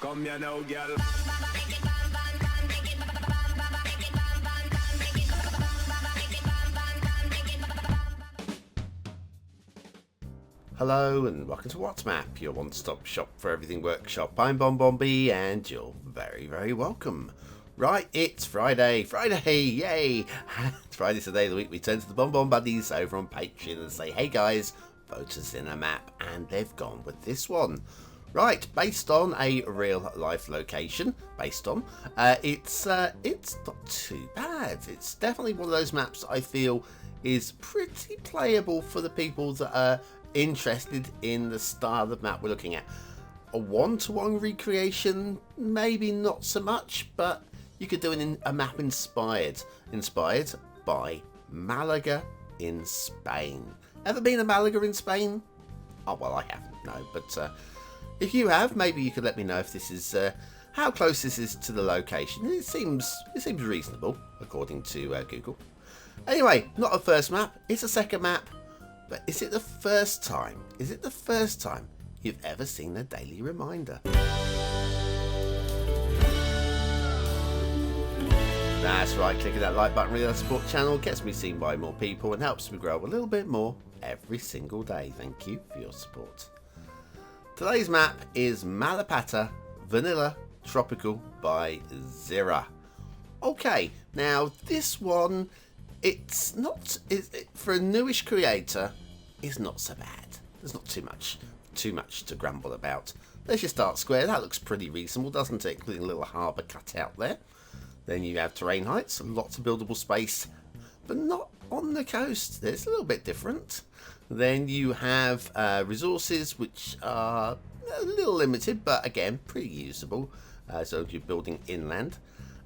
Come here now, girl. Hello and welcome to WhatsMap, your one-stop shop for everything workshop. I'm BonBonB and you're very, very welcome. Right, it's Friday, yay! It's Friday's the day of the week we turn to the BonBon buddies over on Patreon and say, hey guys, vote us in a map, and they've gone with this one. Right, based on a real life location, it's not too bad. It's definitely one of those maps I feel is pretty playable for the people that are interested in the style of map we're looking at. A one-to-one recreation, maybe not so much, but you could do a map inspired by Malaga in Spain. Ever been to Malaga in Spain? Oh well, I haven't, no, but if you have, maybe you could let me know if this is how close this is to the location. It seems reasonable according to Google. Anyway, not a first map, it's a second map. But is it the first time you've ever seen a daily reminder? That's right, clicking that like button really does support channel, gets me seen by more people and helps me grow a little bit more every single day. Thank you for your support. Today's map is Malapata Vanilla Tropical by Zirrah. Okay, now this one, it's not, for a newish creator, it's not so bad. There's not too much to grumble about. There's your start square. That looks pretty reasonable, doesn't it? Including a little harbour cut out there. Then you have terrain heights, lots of buildable space, but not on the coast. It's a little bit different. Then you have resources, which are a little limited, but again, pretty usable. So you're building inland.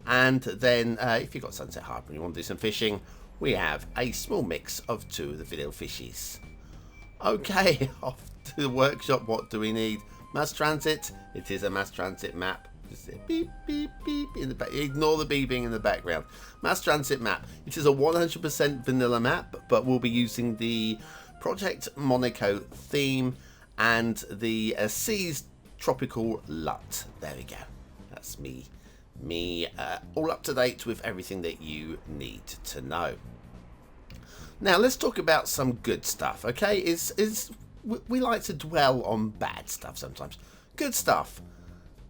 And then if you've got Sunset Harbour and you want to do some fishing, we have a small mix of two of the video fishies. Okay, off to the workshop. What do we need? Mass transit. It is a mass transit map. Just beep, beep, beep in the back. Ignore the beeping in the background. Mass transit map. It is a 100% vanilla map, but we'll be using the Project Monaco theme and the Seas Tropical LUT. There we go. That's me all up to date with everything that you need to know. Now let's talk about some good stuff. Okay, we like to dwell on bad stuff sometimes. Good stuff.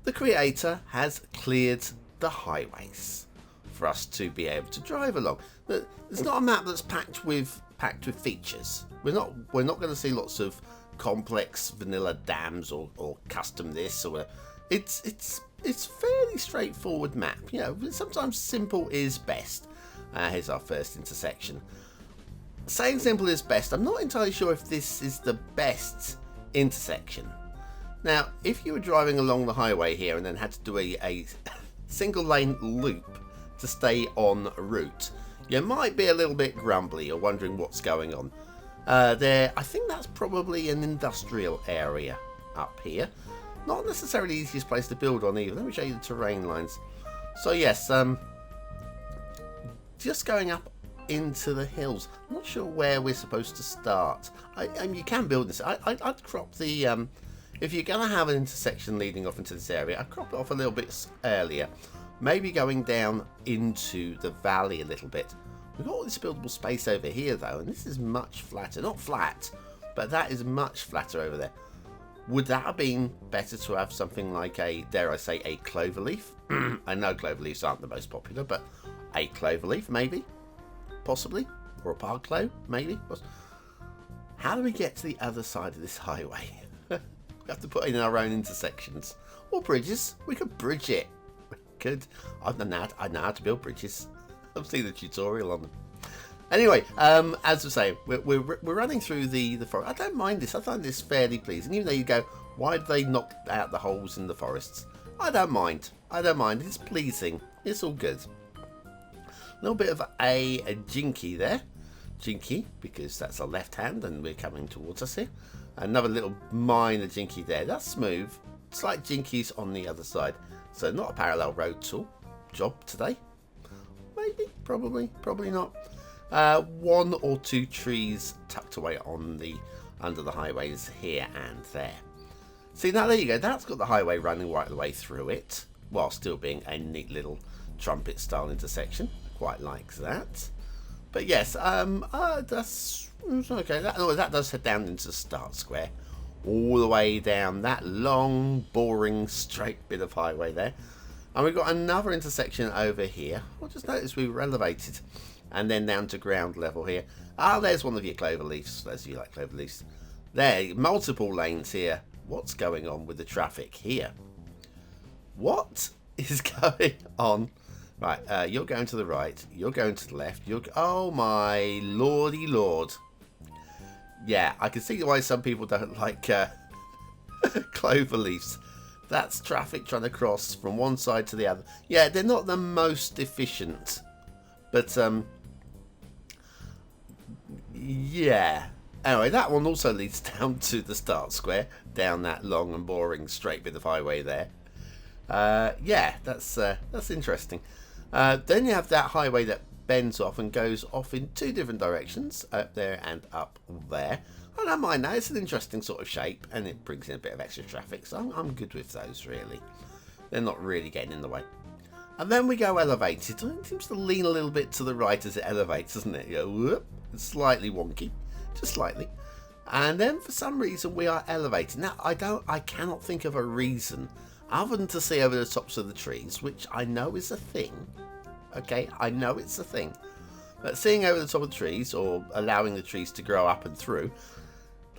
The creator has cleared the highways for us to be able to drive along. It's not a map that's packed with features. We're not going to see lots of complex vanilla dams or custom this or it's fairly straightforward map. You know, sometimes simple is best. Here's our first intersection. Saying simple is best, I'm not entirely sure if this is the best intersection. Now, if you were driving along the highway here and then had to do a single lane loop to stay en route, you might be a little bit grumbly or wondering what's going on. I think that's probably an industrial area up here. Not necessarily the easiest place to build on either. Let me show you the terrain lines. So yes, just going up into the hills. I'm not sure where we're supposed to start. You can build this. I'd crop the... if you're going to have an intersection leading off into this area, I'd crop it off a little bit earlier. Maybe going down into the valley a little bit. We've got all this buildable space over here though, and this is much flatter. Not flat, but that is much flatter over there. Would that have been better to have something like a, dare I say, a cloverleaf? I know cloverleafs aren't the most popular, but a cloverleaf maybe? Possibly? Or a park clove? Maybe? How do we get to the other side of this highway? We have to put in our own intersections. Or bridges. We could bridge it. I know how to build bridges. I've seen the tutorial on them. Anyway, as I was saying, we're running through the forest. I don't mind this. I find this fairly pleasing. Even though you go, why did they knock out the holes in the forests? I don't mind. It's pleasing. It's all good. A little bit of a jinky there. Jinky, because that's a left hand and we're coming towards us here. Another little minor jinky there. That's smooth. Slight jinkies on the other side. So not a parallel road tool job today. Maybe, probably not. One or two trees tucked away on under the highways here and there. See, now there you go. That's got the highway running right the way through it, while still being a neat little trumpet-style intersection. Quite like that. But yes, that's okay. That does head down into the start square, all the way down that long, boring, straight bit of highway there. And we've got another intersection over here. I'll just notice we were elevated, and then down to ground level here. There's one of your clover leaves. As you like clover leaves. There, multiple lanes here. What's going on with the traffic here? What is going on? Right, you're going to the right. You're going to the left. Oh my lordy lord. Yeah, I can see why some people don't like clover leaves. That's traffic trying to cross from one side to the other. Yeah, they're not the most efficient. But, yeah. Anyway, that one also leads down to the start square, down that long and boring straight bit of highway there. Yeah, that's interesting. Then you have that highway that bends off and goes off in two different directions, up there and up there. I don't mind that. It's an interesting sort of shape, and it brings in a bit of extra traffic, so I'm good with those, really. They're not really getting in the way. And then we go elevated. It seems to lean a little bit to the right as it elevates, doesn't it? You go, whoop, it's slightly wonky. Just slightly. And then for some reason we are elevated. Now I cannot think of a reason other than to see over the tops of the trees, which I know is a thing. Okay, I know it's a thing. But seeing over the top of the trees, or allowing the trees to grow up and through,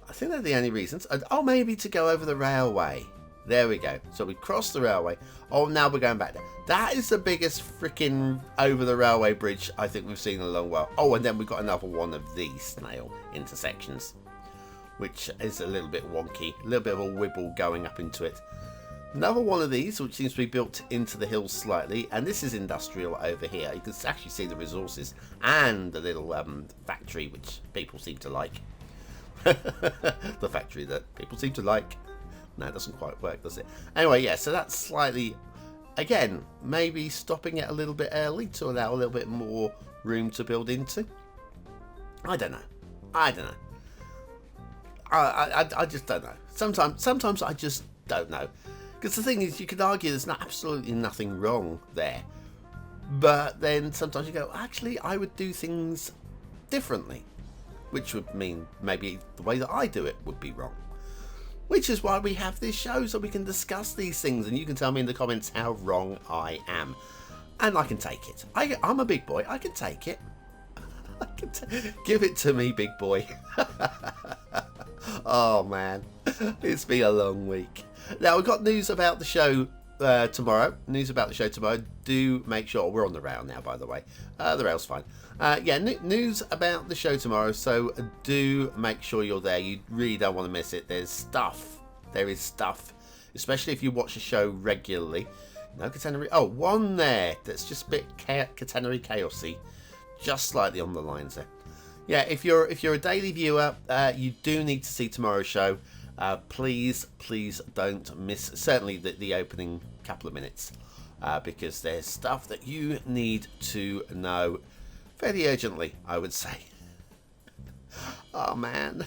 I think they're the only reasons. Oh, maybe to go over the railway. There we go. So we crossed the railway. Oh, now we're going back there. That is the biggest freaking over the railway bridge I think we've seen in a long while. Oh, and then we've got another one of these snail intersections, which is a little bit wonky. A little bit of a wibble going up into it. Another one of these, which seems to be built into the hills slightly. And this is industrial over here. You can actually see the resources and the little factory, which people seem to like. The factory that people seem to like. No, it doesn't quite work, does it? Anyway, yeah, so that's slightly, again, maybe stopping it a little bit early to allow a little bit more room to build into. I don't know. I just don't know. Sometimes I just don't know. Because the thing is, you could argue there's absolutely nothing wrong there. But then sometimes you go, actually, I would do things differently. Which would mean maybe the way that I do it would be wrong. Which is why we have this show, so we can discuss these things, and you can tell me in the comments how wrong I am. And I can take it. I'm a big boy. I can take it. Give it to me, big boy. Oh, man. It's been a long week. Now, we've got news about the show tomorrow. Do make sure... We're on the rail now, by the way. The rail's fine. Yeah, news about the show tomorrow, so do make sure you're there. You really don't want to miss it. There is stuff, especially if you watch the show regularly. No catenary. Oh, one there that's just a bit catenary chaosy, just slightly on the lines there. Yeah, if you're a daily viewer, you do need to see tomorrow's show. Please don't miss certainly the opening couple of minutes, because there's stuff that you need to know fairly urgently, I would say. Oh man,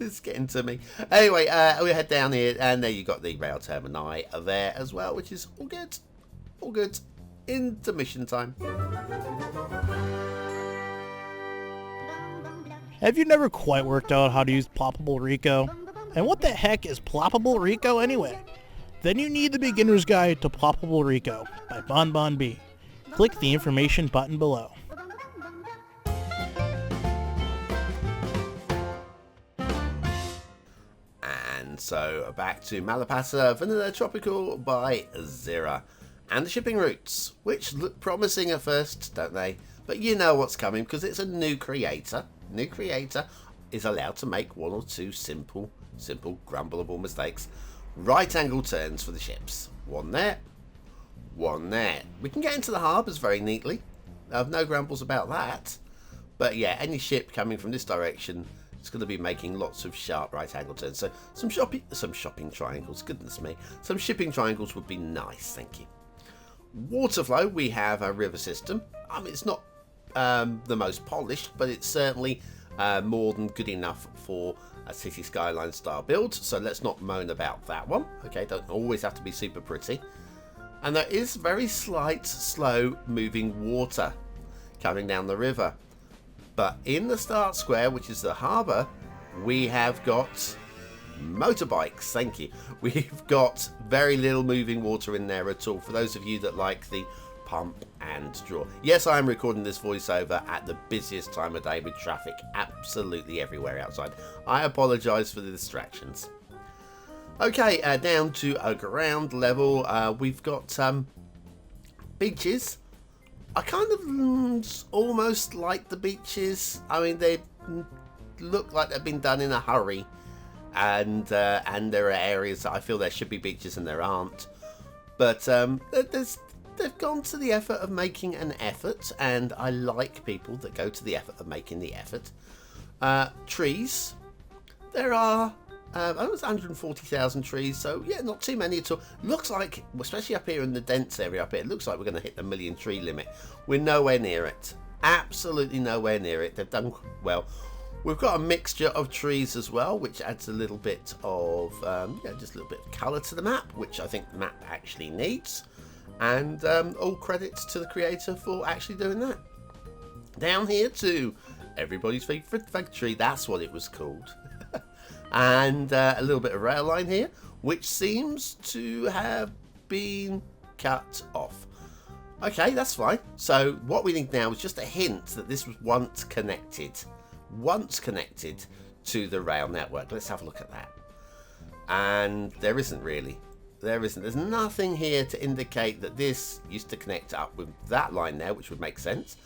it's getting to me. Anyway, we head down here, and there you got the rail termini there as well, which is all good. All good. Intermission time. Have you never quite worked out how to use Ploppable Rico? And what the heck is Ploppable Rico anyway? Then you need the Beginner's Guide to Ploppable Rico by BonBonB. Click the information button below. And so back to Malapata Vanilla Tropical by Zirrah. And the shipping routes, which look promising at first, don't they? But you know what's coming, because it's a new creator. New creator is allowed to make one or two simple grumbleable mistakes. Right angle turns for the ships. One there, one there. We can get into the harbours very neatly. I have no grumbles about that. But yeah, any ship coming from this direction, it's going to be making lots of sharp right angle turns. So some shopping triangles, goodness me. Some shipping triangles would be nice, thank you. Water flow, we have a river system. I mean, it's not the most polished, but it's certainly more than good enough for a City Skyline style build, so let's not moan about that one. Okay, don't always have to be super pretty. And there is very slight, slow moving water coming down the river. But in the start square, which is the harbour, we have got motorbikes. Thank you. We've got very little moving water in there at all, for those of you that like the pump and draw. Yes, I am recording this voiceover at the busiest time of day with traffic absolutely everywhere outside. I apologise for the distractions. Okay, down to a ground level, we've got beaches. I kind of almost like the beaches. I mean, they look like they've been done in a hurry, and there are areas that I feel there should be beaches and there aren't. But they've gone to the effort of making an effort, and I like people that go to the effort of making the effort. Trees. There are almost 140,000 trees, so yeah, not too many at all. Looks like, especially up here in the dense area up here, it looks like we're going to hit the 1 million tree limit. We're nowhere near it. Absolutely nowhere near it. They've done well. We've got a mixture of trees as well, which adds a little bit of, just a little bit of colour to the map, which I think the map actually needs. And all credits to the creator for actually doing that. Down here to everybody's favourite factory, that's what it was called. And a little bit of rail line here, which seems to have been cut off. Okay, that's fine. So what we need now is just a hint that this was once connected to the rail network. Let's have a look at that. And there isn't really. There's nothing here to indicate that this used to connect up with that line there, which would make sense.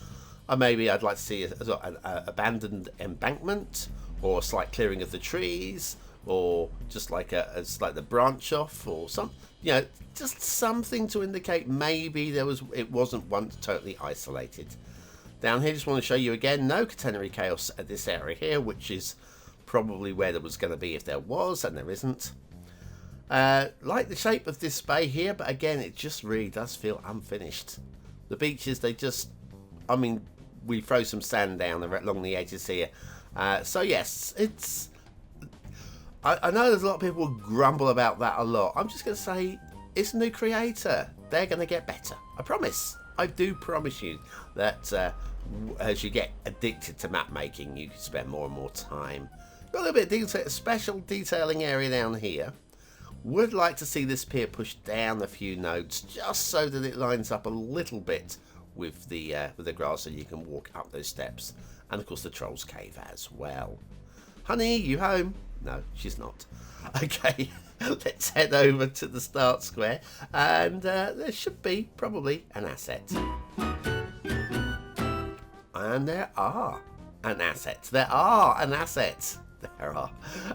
Or maybe I'd like to see an abandoned embankment, or a slight clearing of the trees, or just like the branch off, or some, just something to indicate maybe it wasn't once totally isolated. Down here, just want to show you again, no catenary chaos at this area here, which is probably where there was going to be if there was, and there isn't. Like the shape of this bay here, but again, it just really does feel unfinished. The beaches, we throw some sand down along the edges here. So yes, I know there's a lot of people who grumble about that a lot. I'm just going to say, it's a new creator. They're going to get better. I promise. I do promise you that as you get addicted to map making, you can spend more and more time. Got a little bit of detail, special detailing area down here. Would like to see this pier pushed down a few nodes, just so that it lines up a little bit with the grass, so you can walk up those steps. And of course the Troll's Cave as well. Honey, you home? No, she's not. Okay, let's head over to the start square, and there should be probably an asset. And there are an asset. There are.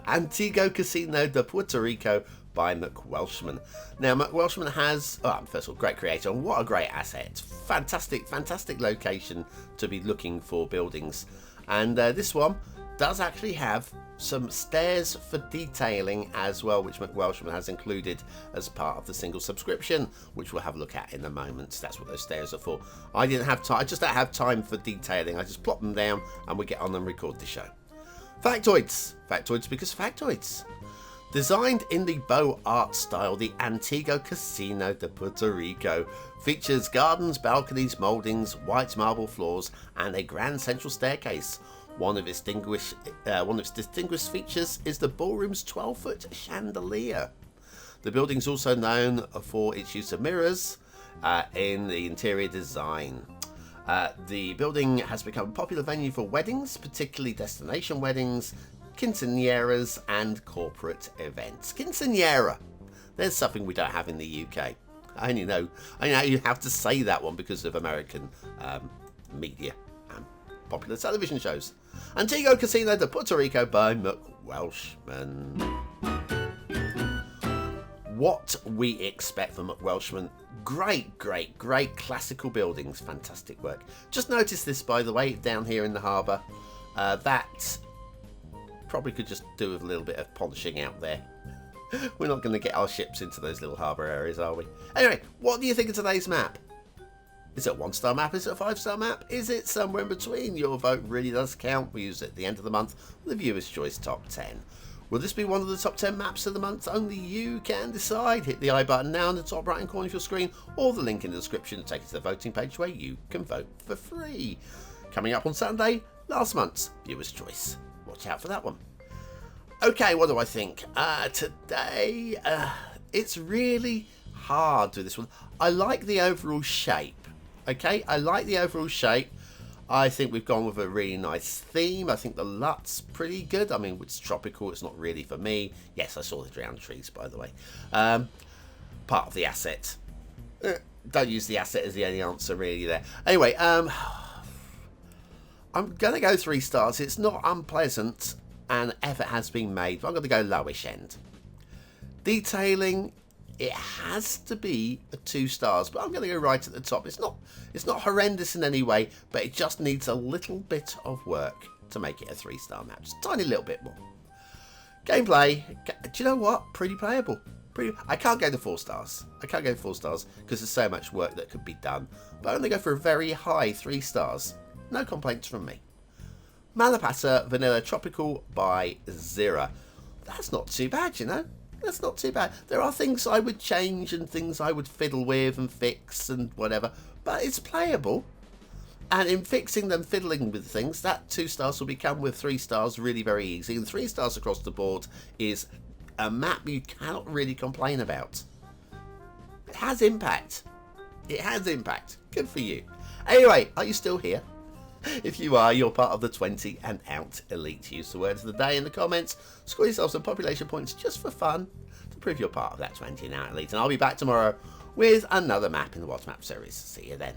Antiguo Casino de Puerto Rico by Macwelshman. Now, Macwelshman has, first of all, great creator, and what a great asset. Fantastic location to be looking for buildings. And this one does actually have some stairs for detailing as well, which Macwelshman has included as part of the single subscription, which we'll have a look at in a moment. That's what those stairs are for. I didn't have time. I just don't have time for detailing. I just plop them down and we get on and record the show. Factoids because factoids. Designed in the Beaux Arts style, the Antiguo Casino de Puerto Rico features gardens, balconies, mouldings, white marble floors, and a grand central staircase. One of its distinguished features is the ballroom's 12-foot chandelier. The building is also known for its use of mirrors in the interior design. The building has become a popular venue for weddings, particularly destination weddings, quinceañeras, and corporate events. Quinceañera. There's something we don't have in the UK. I only know you have to say that one because of American media and popular television shows. Antiguo Casino de Puerto Rico by Macwelshman. What we expect from Macwelshman. Great classical buildings. Fantastic work. Just noticed this, by the way, down here in the harbour. That probably could just do with a little bit of polishing out there. We're not going to get our ships into those little harbour areas, are we? Anyway, what do you think of today's map? Is it a 1-star map? Is it a 5-star map? Is it somewhere in between? Your vote really does count. We use it at the end of the month with the Viewer's Choice Top 10. Will this be one of the top 10 maps of the month? Only you can decide. Hit the I button now in the top right hand corner of your screen, or the link in the description to take you to the voting page where you can vote for free. Coming up on Sunday, last month's Viewer's Choice. Watch out for that one. Okay, what do I think? Today, it's really hard to do this one. I like the overall shape. Okay, I like the overall shape. I think we've gone with a really nice theme. I think the LUT's pretty good. I mean, it's tropical. It's not really for me. Yes, I saw the drowned trees, by the way. Part of the asset. Don't use the asset as the only answer really there. Anyway, I'm going to go 3 stars. It's not unpleasant and effort has been made, but I'm going to go lowish end. Detailing, it has to be a 2 stars, but I'm going to go right at the top. It's not horrendous in any way, but it just needs a little bit of work to make it a 3-star map. Just a tiny little bit more. Gameplay, do you know what? Pretty playable. I can't go to 4 stars. I can't go to 4 stars because there's so much work that could be done. But I'm going to go for a very high 3 stars. No complaints from me. Malapata Vanilla Tropical by Zirrah. That's not too bad, you know. That's not too bad. There are things I would change and things I would fiddle with and fix and whatever, but it's playable. And in fixing them, fiddling with things, that 2 stars will become with 3 stars really very easy. And 3 stars across the board is a map you cannot really complain about. It has impact. It has impact. Good for you. Anyway, are you still here? If you are, you're part of the 20 and out elite. Use the words of the day in the comments. Score yourself some population points just for fun to prove you're part of that 20 and out elite. And I'll be back tomorrow with another map in the What's Map series. See you then.